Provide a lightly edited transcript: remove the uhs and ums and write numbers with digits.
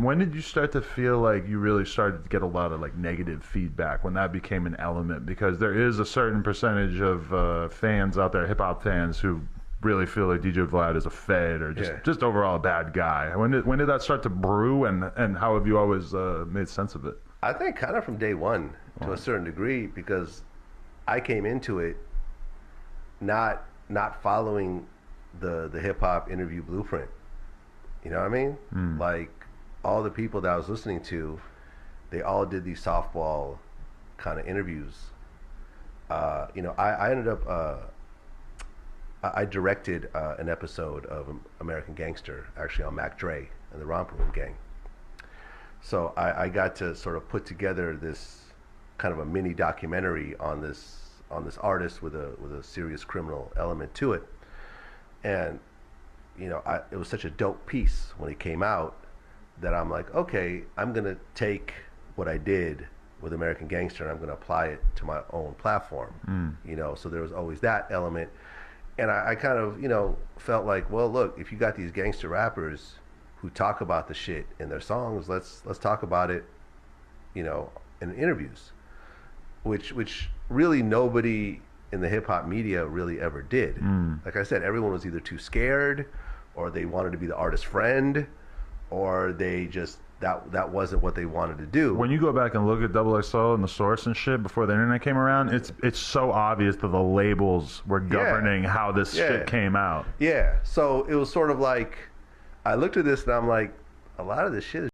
When did you start to feel like you really started to get a lot of like negative feedback, when that became an element? Because there is a certain percentage of fans out there, hip hop fans, who really feel like DJ Vlad is a fed or just overall a bad guy. When did that start to brew, and how have you always made sense of it? I think kind of from day one to a certain degree, because I came into it not following the hip hop interview blueprint. You know what I mean? Like, all the people that I was listening to, they all did these softball kind of interviews. You know, I ended up, I directed an episode of American Gangster, actually on Mac Dre and the Romper Room Gang. So I got to sort of put together this kind of a mini documentary on this artist with a serious criminal element to it. And, you know, it was such a dope piece when it came out, that I'm like, okay, I'm gonna take what I did with American Gangster and I'm gonna apply it to my own platform. You know, so there was always that element. And I kind of, you know, felt like, well, look, if you got these gangster rappers who talk about the shit in their songs, let's talk about it, you know, in interviews, which really nobody in the hip hop media really ever did. Like I said, everyone was either too scared, or they wanted to be the artist's friend, or they just that wasn't what they wanted to do. When you go back and look at Double XL and the Source and shit before the internet came around, it's so obvious that the labels were governing how this shit came out. Yeah, so it was sort of like, I looked at this and I'm like, a lot of this shit is